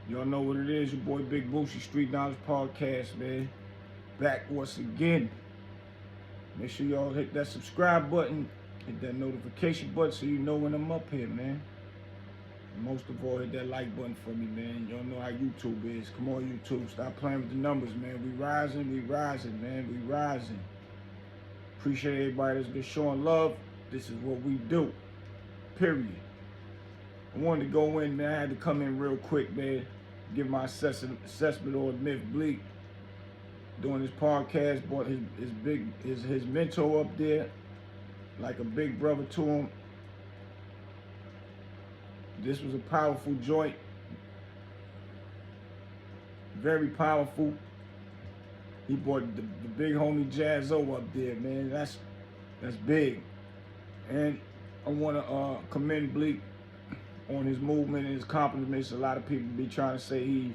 Y'all know what it is. Your boy Big Boosie, Street Knowledge Podcast, man. Back once again. Make sure y'all hit that subscribe button, hit that notification button so you know when I'm up here, man. And most of all, hit that like button for me, man. Y'all know how YouTube is. Come on, YouTube. Stop playing with the numbers, man. We rising, man. We rising. Appreciate everybody that's been showing love. This is what we do. Period. I wanted to go in, man. I had to come in real quick, man. Give my assessment on Myth Bleak. Doing his podcast, brought his mentor up there, like a big brother to him. This was a powerful joint. Very powerful. He brought the big homie Jaz-o up there, man. That's big. And I want to commend Bleak on his movement and his accomplishments. A lot of people be trying to say he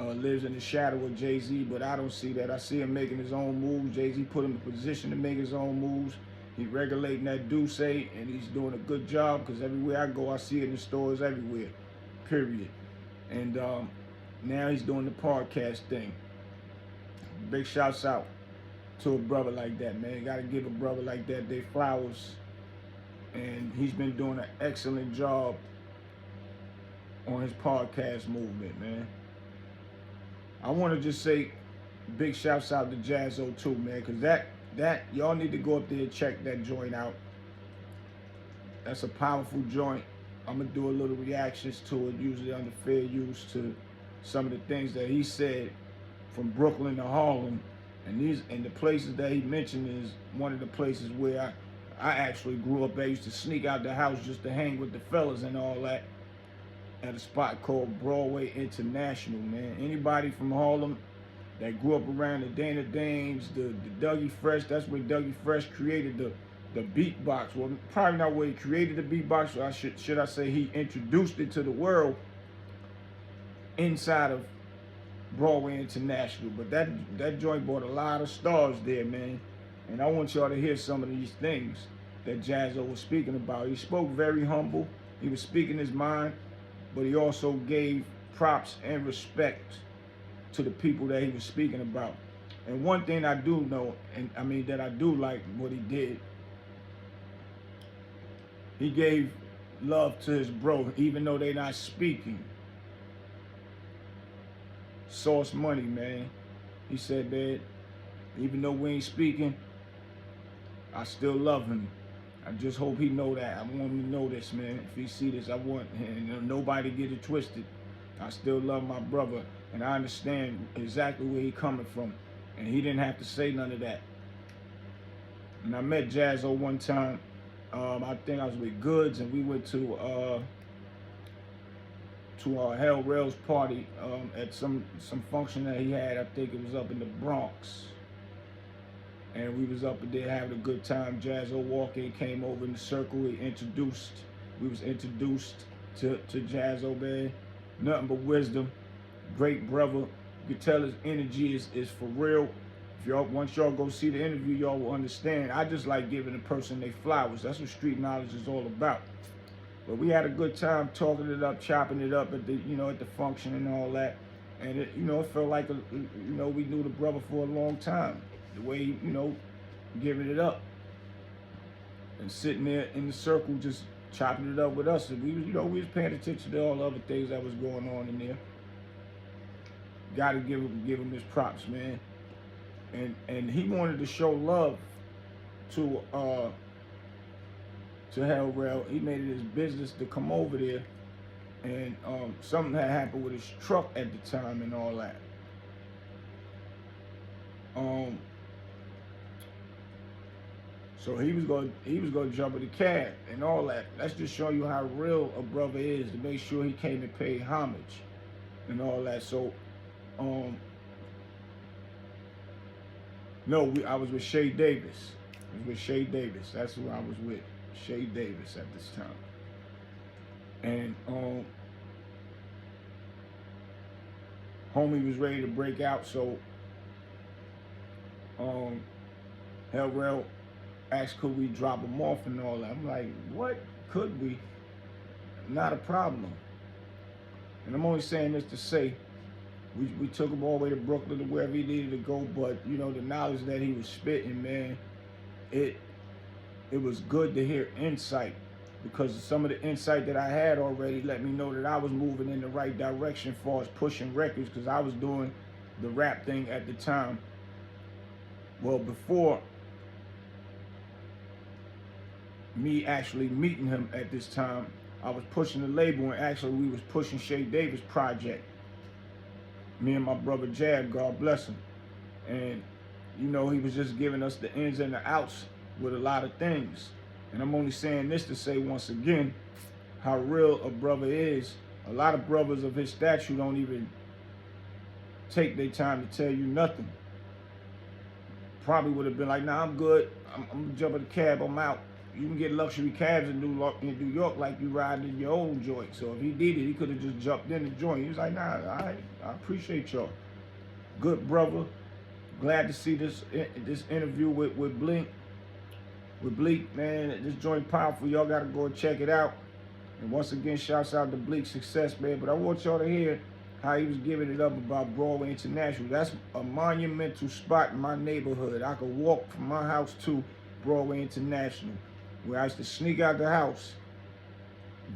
lives in the shadow of Jay-Z, but I don't see that. I see him making his own moves. Jay-Z put him in a position to make his own moves. He's regulating that Duce, and he's doing a good job because everywhere I go, I see it in the stores everywhere, period. And now he's doing the podcast thing. Big shouts out to a brother like that, man. Got to give a brother like that their flowers. And he's been doing an excellent job on his podcast movement, man. I want to just say big shouts out to Jaz-o too, man, because that y'all need to go up there and check that joint out. That's a powerful joint. I'm gonna do a little reactions to it, usually under fair use, to some of the things that he said from Brooklyn to Harlem, and the places that he mentioned is one of the places where I actually grew up. I used to sneak out the house just to hang with the fellas and all that, at a spot called Broadway International, man. Anybody from Harlem that grew up around the Dana Dames, the Dougie Fresh, that's where Dougie Fresh created the beatbox. Well, probably not where he created the beatbox, so should I say he introduced it to the world inside of Broadway International. But that joint brought a lot of stars there, man. And I want y'all to hear some of these things that Jaz-o was speaking about. He spoke very humble. He was speaking his mind, but he also gave props and respect to the people that he was speaking about. And one thing I do know, and I mean that I do like what he did, he gave love to his bro, even though they not speaking. Source Money, man. He said, man, even though we ain't speaking, I still love him. I just hope he know that. I want him to know this, man. If he see this, I want nobody get it twisted. I still love my brother, and I understand exactly where he coming from. And he didn't have to say none of that. And I met Jaz-o one time. I think I was with Goods, and we went to Hell Rail's party at some function that he had. I think it was up in the Bronx. And we was up there having a good time. Jaz-o walked in, came over in the circle. We was introduced to Jaz-o, man. Nothing but wisdom. Great brother. You can tell his energy is for real. Once y'all go see the interview, y'all will understand. I just like giving a person their flowers. That's what street knowledge is all about. But we had a good time talking it up, chopping it up at the function and all that. And it felt like we knew the brother for a long time. The way he, giving it up and sitting there in the circle just chopping it up with us. And we was paying attention to all the other things that was going on in there. Gotta give him his props, man. And he wanted to show love to Hell Rail. He made it his business to come over there, and something had happened with his truck at the time and all that. So he was gonna jump in the cab and all that. That's just show you how real a brother is, to make sure he came and paid homage and all that. So no, I was with Shay Davis. I was with Shay Davis. That's who I was with. Shay Davis at this time. And homie was ready to break out, so Hell Rail asked could we drop him off and all that. I'm like, what? Could we? Not a problem. And I'm only saying this to say, we took him all the way to Brooklyn to wherever he needed to go, but you know, the knowledge that he was spitting, man, it was good to hear insight, because some of the insight that I had already let me know that I was moving in the right direction as far as pushing records, because I was doing the rap thing at the time. Well, before me actually meeting him at this time, I was pushing the label, and actually we was pushing Shay Davis' project. Me and my brother Jab, God bless him. And you know, he was just giving us the ins and the outs with a lot of things. And I'm only saying this to say once again how real a brother is. A lot of brothers of his stature don't even take their time to tell you nothing. Probably would have been like, nah, I'm good. I'm gonna jump in the cab, I'm out. You can get luxury cabs in New York like you riding in your own joint. So if he did it, he could have just jumped in the joint. He was like, nah, I appreciate y'all. Good brother. Glad to see this interview with Blink. With Bleak, man, this joint powerful. Y'all gotta go and check it out. And once again, shouts out to Bleak's success, man. But I want y'all to hear how he was giving it up about Broadway International. That's a monumental spot in my neighborhood. I could walk from my house to Broadway International, where I used to sneak out the house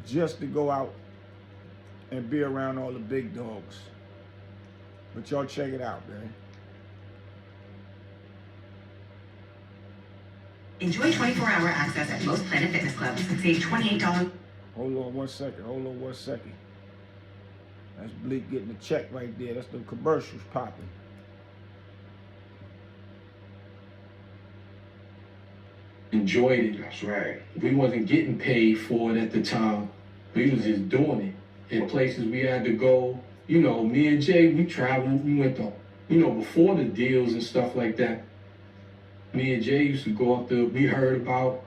just to go out and be around all the big dogs. But y'all check it out, man. Enjoy 24-hour access at most Planet Fitness clubs and save $28. Hold on one second. That's Bleak getting the check right there. That's the commercials popping. Enjoyed it. That's right. We wasn't getting paid for it at the time. We was just doing it. In places we had to go, you know, me and Jay, we traveled, we went to, you know, before the deals and stuff like that. Me and Jay used to go up there. We heard about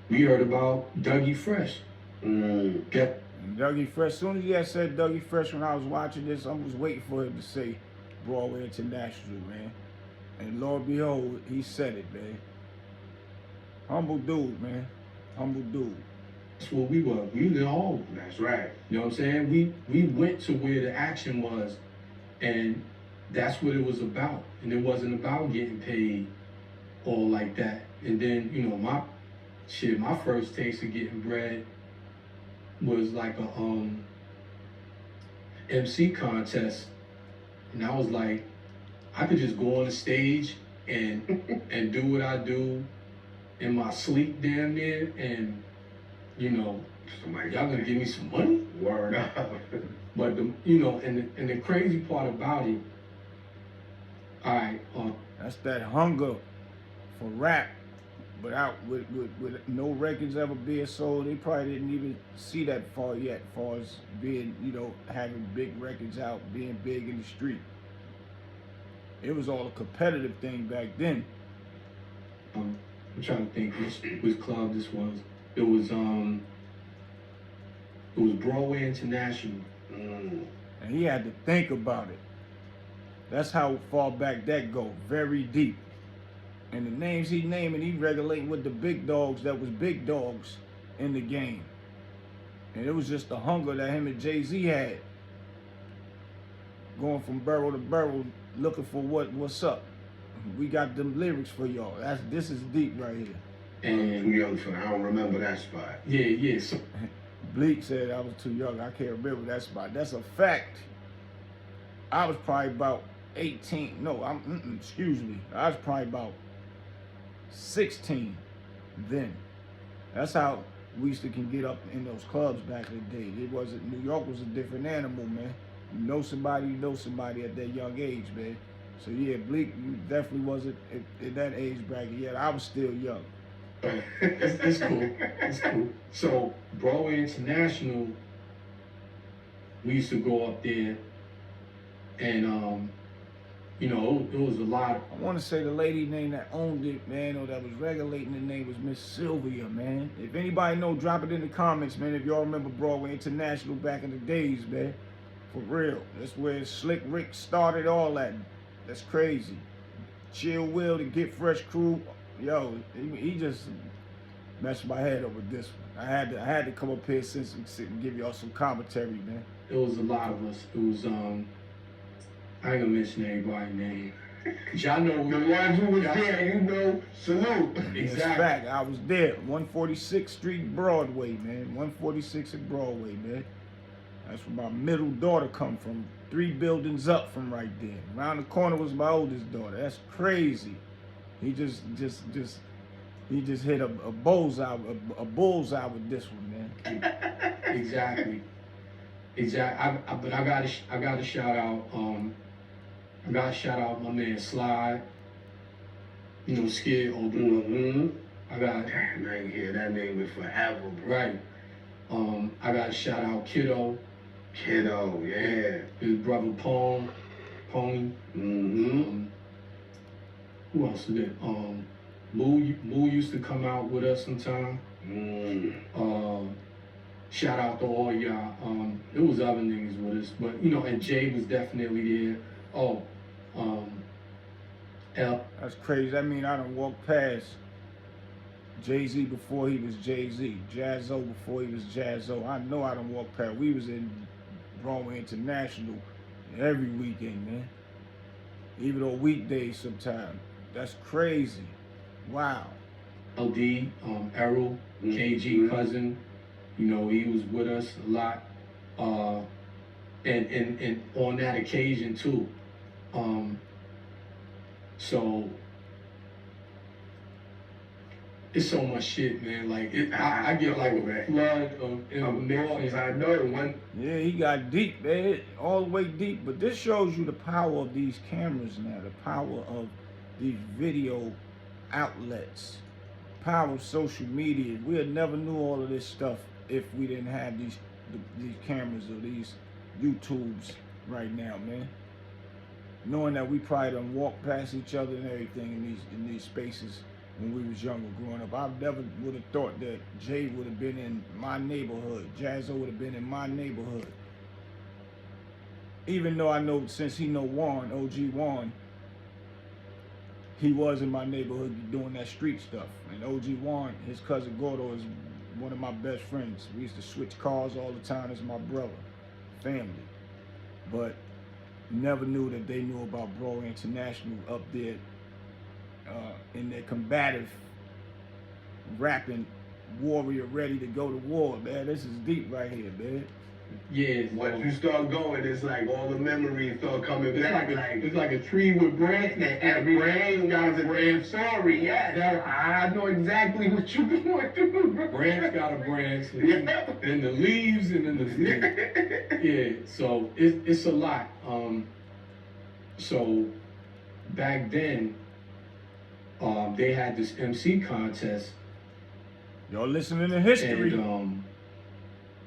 Dougie Fresh. Yep. Dougie Fresh. As soon as he had said Dougie Fresh when I was watching this, I was waiting for him to say Broadway International, man. And Lord and behold, he said it, man. Humble dude, man. Humble dude. That's what we were. We were all. That's right. You know what I'm saying? We went to where the action was, and that's what it was about. And it wasn't about getting paid all like that. And then, you know, my first taste of getting bread was like a MC contest. And I was like, I could just go on the stage and do what I do in my sleep damn near, and you know, y'all gonna give me some money? Word up. But you know, and the crazy part about it, all right, that's that hunger for rap, with no records ever being sold. They probably didn't even see that far yet, as far as being, you know, having big records out, being big in the street. It was all a competitive thing back then. I'm trying to think which club this was. It was Broadway International. And he had to think about it. That's how far back that go, very deep. And the names he naming, he regulating with the big dogs that was big dogs in the game. And it was just the hunger that him and Jay-Z had. Going from borough to borough, looking for what's up. We got them lyrics for y'all. This is deep right here. And too young for that. I don't remember that spot. Yeah. So Bleak said I was too young. I can't remember that spot. That's a fact. I was probably about 18. No, excuse me. I was probably about 16 then. That's how we used to can get up in those clubs back in the day. It wasn't, New York was a different animal, man. You know somebody at that young age, man. So yeah, Bleak, you definitely wasn't in that age bracket yet. I was still young. It's cool. It's cool. So Broadway International, we used to go up there, and you know, it was a lot. I want to say the lady name that owned it, man, or that was regulating the name was Miss Sylvia, man. If anybody know, drop it in the comments, man. If y'all remember Broadway International back in the days, man. For real. That's where Slick Rick started all that. That's crazy. Chill Will, the Get Fresh crew. Yo, he just messed my head up with this one. I had to come up here since and give y'all some commentary, man. It was a lot of us. It was I ain't gonna mention everybody's name. Y'all know The ones who was there, you know, salute. It's Exactly. fact. I was there. 146th Street, Broadway, man. 146 at Broadway, man. That's where my middle daughter come from. 3 buildings up from right there. Around the corner was my oldest daughter. That's crazy. He just hit a bullseye with this one, man. Exactly. But I gotta shout out. I gotta shout out my man Slide. You know, Skid, older brother. I got. Damn, I ain't hear that name in forever, bro. Right. I gotta shout out Kiddo. Kiddo, yeah. His brother Pony. Mm-hmm. Who else is it? Moo used to come out with us sometime. Shout out to all y'all. There was other niggas with us, but you know, and Jay was definitely there. Oh, L. That's crazy. I mean, I done walked past Jay-Z before he was Jay-Z. Jaz-o before he was Jaz-o. I know I done walked past. We was in Broadway International every weekend, man. Even on weekdays sometimes. That's crazy. Wow. LD, Errol, KG cousin, you know, he was with us a lot. And on that occasion too. So it's so much shit, man. Like I get like a flood of emotions. I know one. Yeah, he got deep, man. All the way deep. But this shows you the power of these cameras now, the power of these video outlets, power of social media. We'd never knew all of this stuff if we didn't have these cameras or these YouTubes right now, man. Knowing that we probably done walked past each other and everything in these spaces when we was younger growing up. I never would have thought that Jay would have been in my neighborhood. Jaz-o would have been in my neighborhood. Even though I know since he know Juan, OG Juan, he was in my neighborhood doing that street stuff. And OG Juan, his cousin Gordo, is one of my best friends. We used to switch cars all the time as my brother, family. But never knew that they knew about Broadway International up there in their combative rapping warrior ready to go to war, man. This is deep right here, man. Yeah. Once you start going, it's like all the memories start coming back. It's like a tree with branches. And brain got a branch. Sorry, yeah. I know exactly what you going through. Branch got a branch, and the leaves, and then the yeah. So it's a lot. So back then, they had this MC contest. Y'all listening to history. And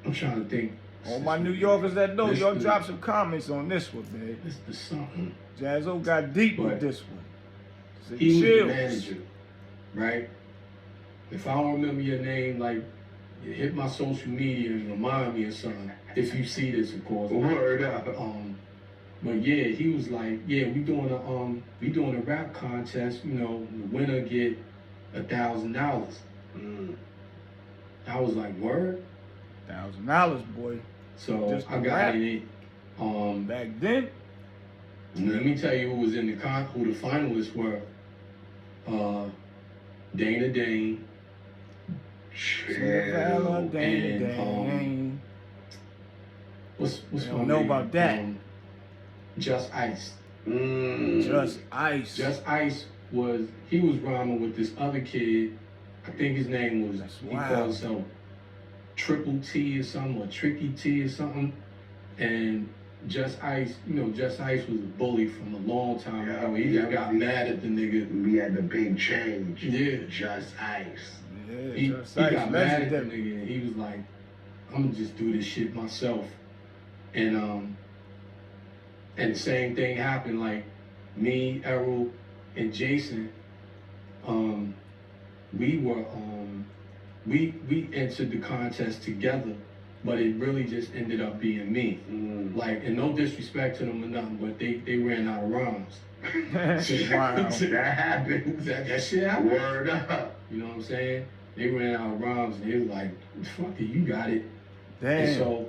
I'm trying to think. All my New Yorkers that know, y'all drop some comments on this one, man. This is something. Jaz-o got deep with But this one. So he was the chills. manager, right? If I don't remember your name, like, you hit my social media and remind me of something. If you see this, of course. Word up. But yeah, he was like, yeah, we doing a rap contest. You know, the winner get $1,000. I was like, word. $1,000, boy. So Just I the got rap. in it. Back then, Let me tell you who was in the who the finalists were. Dana Dane. Savannah, Dane, and, Dane. What's I my don't know name? about that. Just Ice. Just Ice. Just Ice was rhyming with this other kid. I think his name was That's he wild. called himself Triple T or something, or Tricky T or something. And Just Ice, you know, Just Ice was a bully from a long time ago. He just got mad at the nigga. We had the big change. Yeah. Just Ice. Yeah, He Just Ice. got mad at the Legendary. nigga, and he was like, I'm gonna just do this shit myself. And the same thing happened, like me, Errol, and Jason, we entered the contest together, but it really just ended up being me. Like, and no disrespect to them or nothing, but they ran out of rhymes. Wow. That happens. That shit happened. Word up. You know what I'm saying? They ran out of rhymes, and they was like, "Fuck it, you got it." Damn. And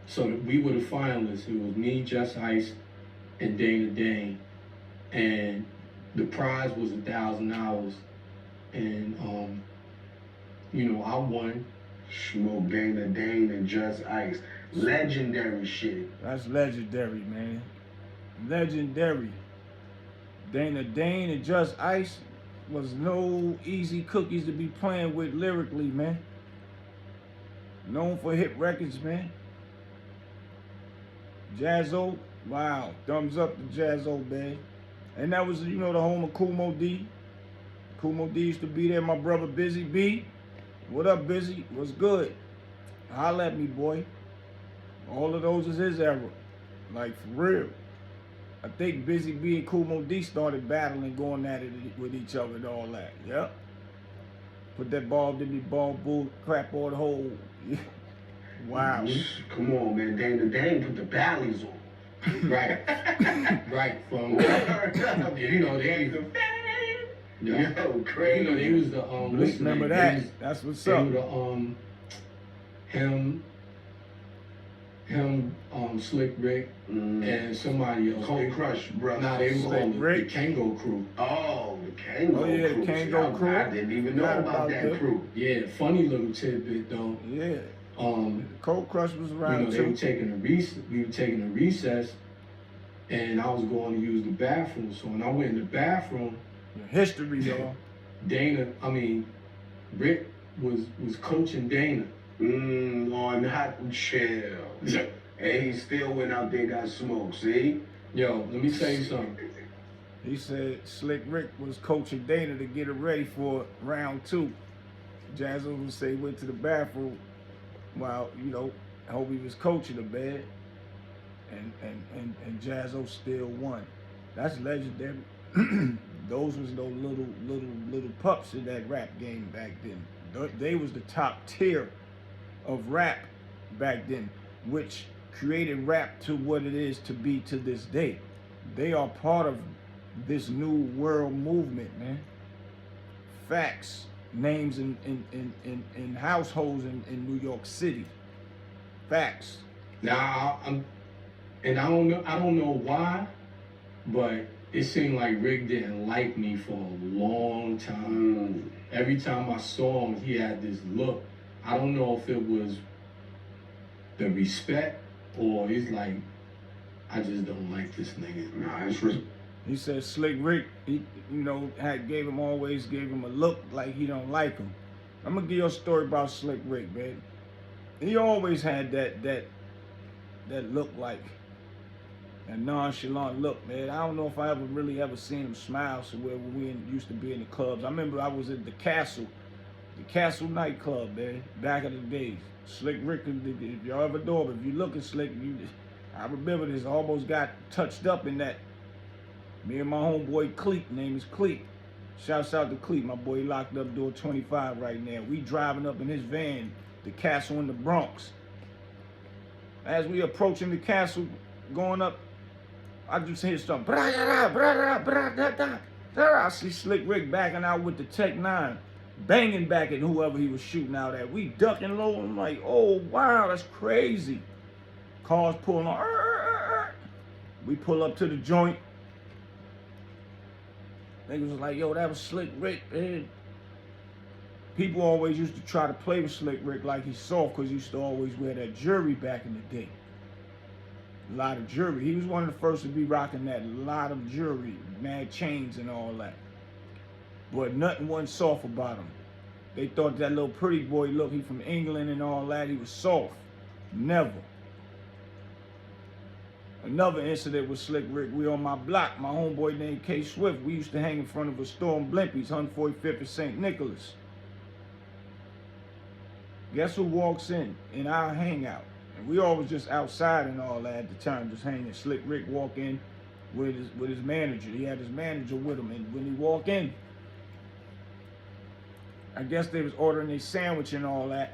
so we were the finalists. It was me, Just Ice, and Dana Dane, and the prize was $1,000. And you know, I won. Smoke Dana Dane and Just Ice. Legendary shit. That's legendary, man. Legendary. Dana Dane and Just Ice was no easy cookies to be playing with lyrically, man. Known for hit records, man. Jaz-o, wow. Thumbs up to Jaz-o, man. And that was, you know, the home of Kumo D. Kumo D used to be there. My brother Busy B. What up, Busy? What's good? Holla at me, boy. All of those is his era. Like, for real. I think Busy B and Kumo D started battling, going at it with each other and all that. Yep. Put that ball, did me ball, bull, crap on the hole. Wow. Come on, man. Dana Dane put the ballies on. Right. Right. From you know, Yo, crazy. You know, they was the Remember that? That's what's up. They were the him, Slick Rick, and somebody else. Cold Crush, bro. Nah, they were Slick on the Rick. Kango crew. Oh, the Kango Oh, yeah, the crew. Kango crew. I didn't even know about that crew. Yeah, funny little tidbit though. Yeah. Um, Cold Crush was you around know, they too. were taking a we were taking a recess, and I was going to use the bathroom. So when I went in the bathroom, History, y'all. Rick was coaching Dana. On hot and chill. And he still went out there and got smoked, see? Yo, let me tell you something. He said Slick Rick was coaching Dana to get her ready for round 2. Jaz-o would say he went to the bathroom while, you know, Hobie was coaching the bed. And Jaz-o still won. That's legendary. Those was no little pups in that rap game back then. They was the top tier of rap back then, which created rap to what it is to be to this day. They are part of this new world movement, man. Facts, names in households in New York City. Facts. Now I don't know why, but it seemed like Rick didn't like me for a long time. Every time I saw him, he had this look. I don't know if it was the respect or he's like, I just don't like this nigga. Nah, it's He said Slick Rick, he, you know, always gave him a look like he don't like him. I'm gonna give you a story about Slick Rick, man. He always had that look, like a nonchalant look, man. I don't know if I ever seen him smile somewhere when we used to be in the clubs. I remember I was at the Castle nightclub, man, back in the days. Slick Rick, if y'all ever know him, if you look at Slick, I remember this, almost got touched up in that. Me and my homeboy Cleek, name is Cleek. Shouts out to Cleek, my boy locked up door 25 right now. We driving up in his van, the Castle in the Bronx. As we approaching the Castle, going up, I just hear something. I see Slick Rick backing out with the Tech 9, banging back at whoever he was shooting out at. We ducking low, and I'm like, oh wow, that's crazy. Cars pulling on. We pull up to the joint. Niggas was like, yo, that was Slick Rick, man. People always used to try to play with Slick Rick like he's soft because he used to always wear that jewelry back in the day. A lot of jewelry. He was one of the first to be rocking that. A lot of jewelry, mad chains and all that. But nothing wasn't soft about him. They thought that little pretty boy look, he from England and all that, he was soft. Never. Another incident with Slick Rick, we on my block, my homeboy named K Swift, we used to hang in front of a store in Blimpies, 145th and St. Nicholas. Guess who walks in our hangout? And we always just outside and all that at the time, just hanging. Slick Rick walk in with his manager. He had his manager with him, and when he walk in, I guess they was ordering a sandwich and all that.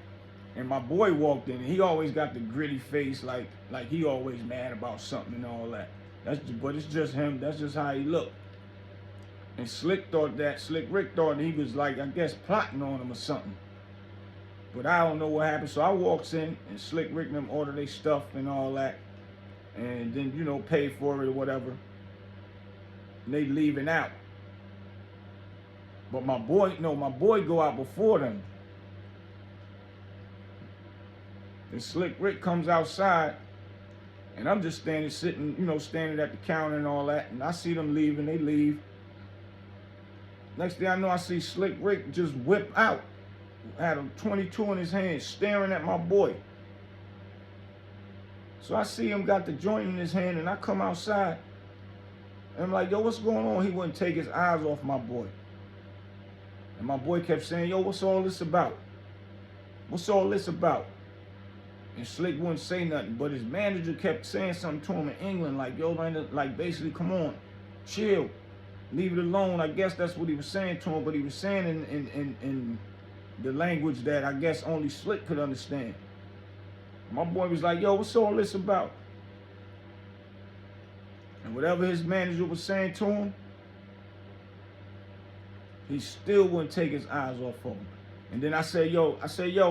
And my boy walked in, and he always got the gritty face, like he always mad about something and all that. But it's just him. That's just how he looked. And Slick Rick thought he was like, I guess, plotting on him or something. But I don't know what happened. So I walks in and Slick Rick and them order their stuff and all that. And then, you know, pay for it or whatever. And they leaving out. But my boy go out before them. And Slick Rick comes outside. And I'm just standing at the counter and all that. And I see them leaving, they leave. Next thing I know, I see Slick Rick just whip out. Had a 22 in his hand, staring at my boy. So I see him got the joint in his hand, and I come outside. And I'm like, yo, what's going on? He wouldn't take his eyes off my boy. And my boy kept saying, yo, what's all this about? What's all this about? And Slick wouldn't say nothing, but his manager kept saying something to him in England, like, yo, man, like basically, come on, chill, leave it alone. I guess that's what he was saying to him, but he was saying in the language that I guess only Slick could understand. My boy was like, yo, what's all this about? And whatever his manager was saying to him, he still wouldn't take his eyes off of him. And then I said, yo,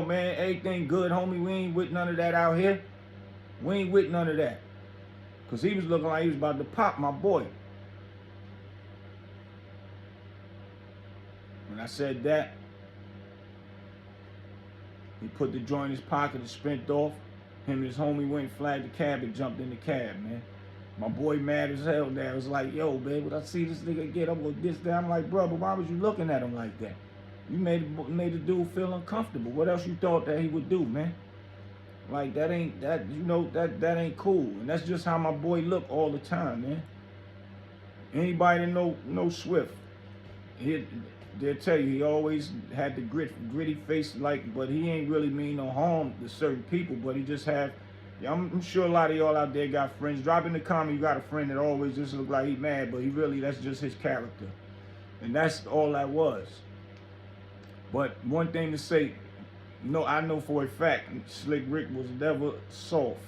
man, everything good, homie. We ain't with none of that out here. We ain't with none of that. Because he was looking like he was about to pop my boy. When I said that, he put the joint in his pocket and sprinted off. Him and his homie went and flagged the cab and jumped in the cab, man. My boy mad as hell there. Was like, yo, babe, what I see this nigga get up with this, that. I'm like, bro, but why was you looking at him like that? You made the dude feel uncomfortable. What else you thought that he would do, man? Like, that ain't cool. And that's just how my boy look all the time, man. Anybody that know Swift, they'll tell you he always had the gritty face, like, but he ain't really mean no harm to certain people, but he just have, I'm sure a lot of y'all out there got friends. Drop in the comment you got a friend that always just look like he mad, but he really, that's just his character. And that's all that was. But one thing to say, no, I know for a fact, Slick Rick was never soft.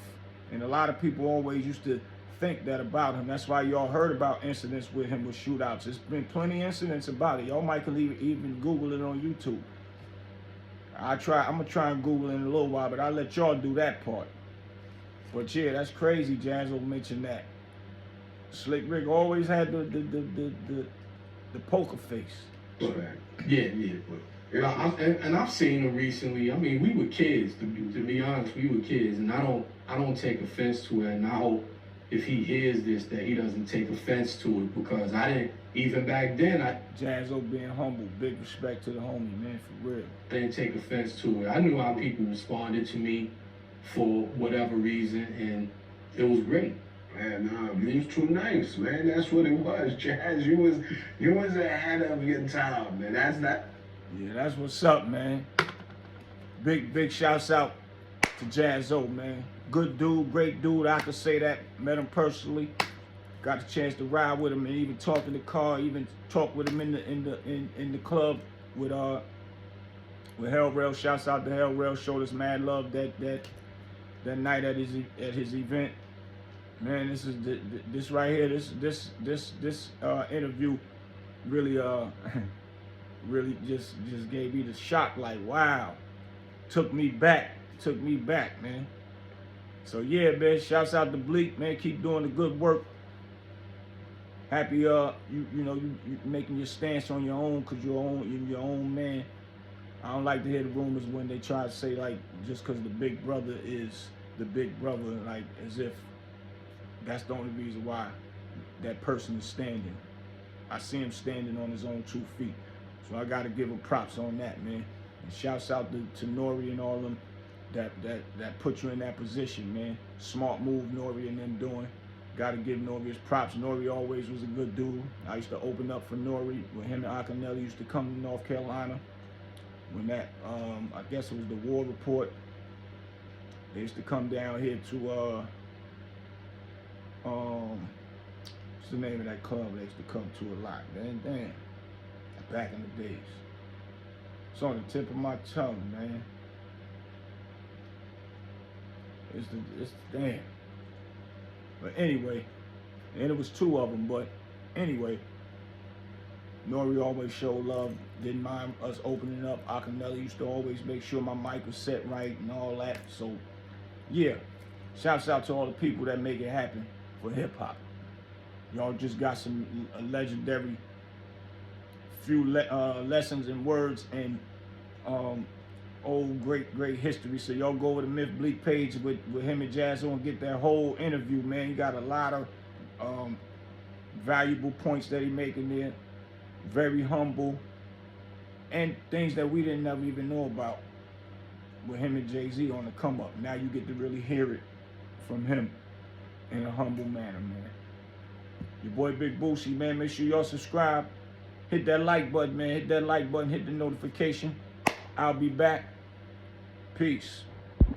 And a lot of people always used to think that about him. That's why y'all heard about incidents with him with shootouts. There's been plenty of incidents about it. Y'all might can even Google it on YouTube. I'm gonna try and Google it in a little while, but I'll let y'all do that part. But yeah, that's crazy. Jaz-o mentioned that. Slick Rick always had the poker face. Yeah. But I've seen him recently. I mean, we were kids. To be honest, we were kids, and I don't take offense to it. And I hope if he hears this that he doesn't take offense to it, because I didn't even back then. Jaz-o being humble, big respect to the homie, man, for real. I didn't take offense to it. I knew how people responded to me for whatever reason, and it was great. Man, you was too nice, man. That's what it was, Jazz. You was ahead of your time, man. That's that. Yeah, that's what's up, man. Big shouts out to Jaz-o, man. Good dude, great dude. I could say that. Met him personally. Got the chance to ride with him and even talk in the car. Even talk with him in the club with Hell Rail. Shouts out to Hell Rail. Showed us mad love that night at his event. Man, this right here. This interview really really just gave me the shock. Like, wow, took me back, man. So yeah, man, shouts out to Bleak, man. Keep doing the good work. Happy you making your stance on your own, cause you're your own man. I don't like to hear the rumors when they try to say, like, just cause the big brother is the big brother, like as if that's the only reason why that person is standing. I see him standing on his own 2 feet. So I gotta give him props on that, man. And shouts out to Nori and all of them that put you in that position, man. Smart move Nori and them doing. Gotta give Nori his props. Nori always was a good dude. I used to open up for Nori when him and Akinelli used to come to North Carolina. When that, I guess it was the War Report. They used to come down here to, what's the name of that club they used to come to a lot? Damn. Back in the days. It's on the tip of my tongue, man. It's damn. But anyway, and it was 2 of them, but anyway, Nori always showed love, didn't mind us opening up. Akinelli used to always make sure my mic was set right and all that. So, yeah, shouts out to all the people that make it happen for hip hop. Y'all just got some legendary few lessons and words and old great history. So y'all go over the Myth Bleak page with him and Jaz-o and get that whole interview, man. He got a lot of valuable points that he making there. Very humble, and things that we didn't never even know about with him and Jay-Z on the come up. Now you get to really hear it from him in a humble manner, man. Your boy Big Boosie, man. Make sure y'all subscribe. Hit that like button, man. Hit that like button. Hit the notification. I'll be back. Peace.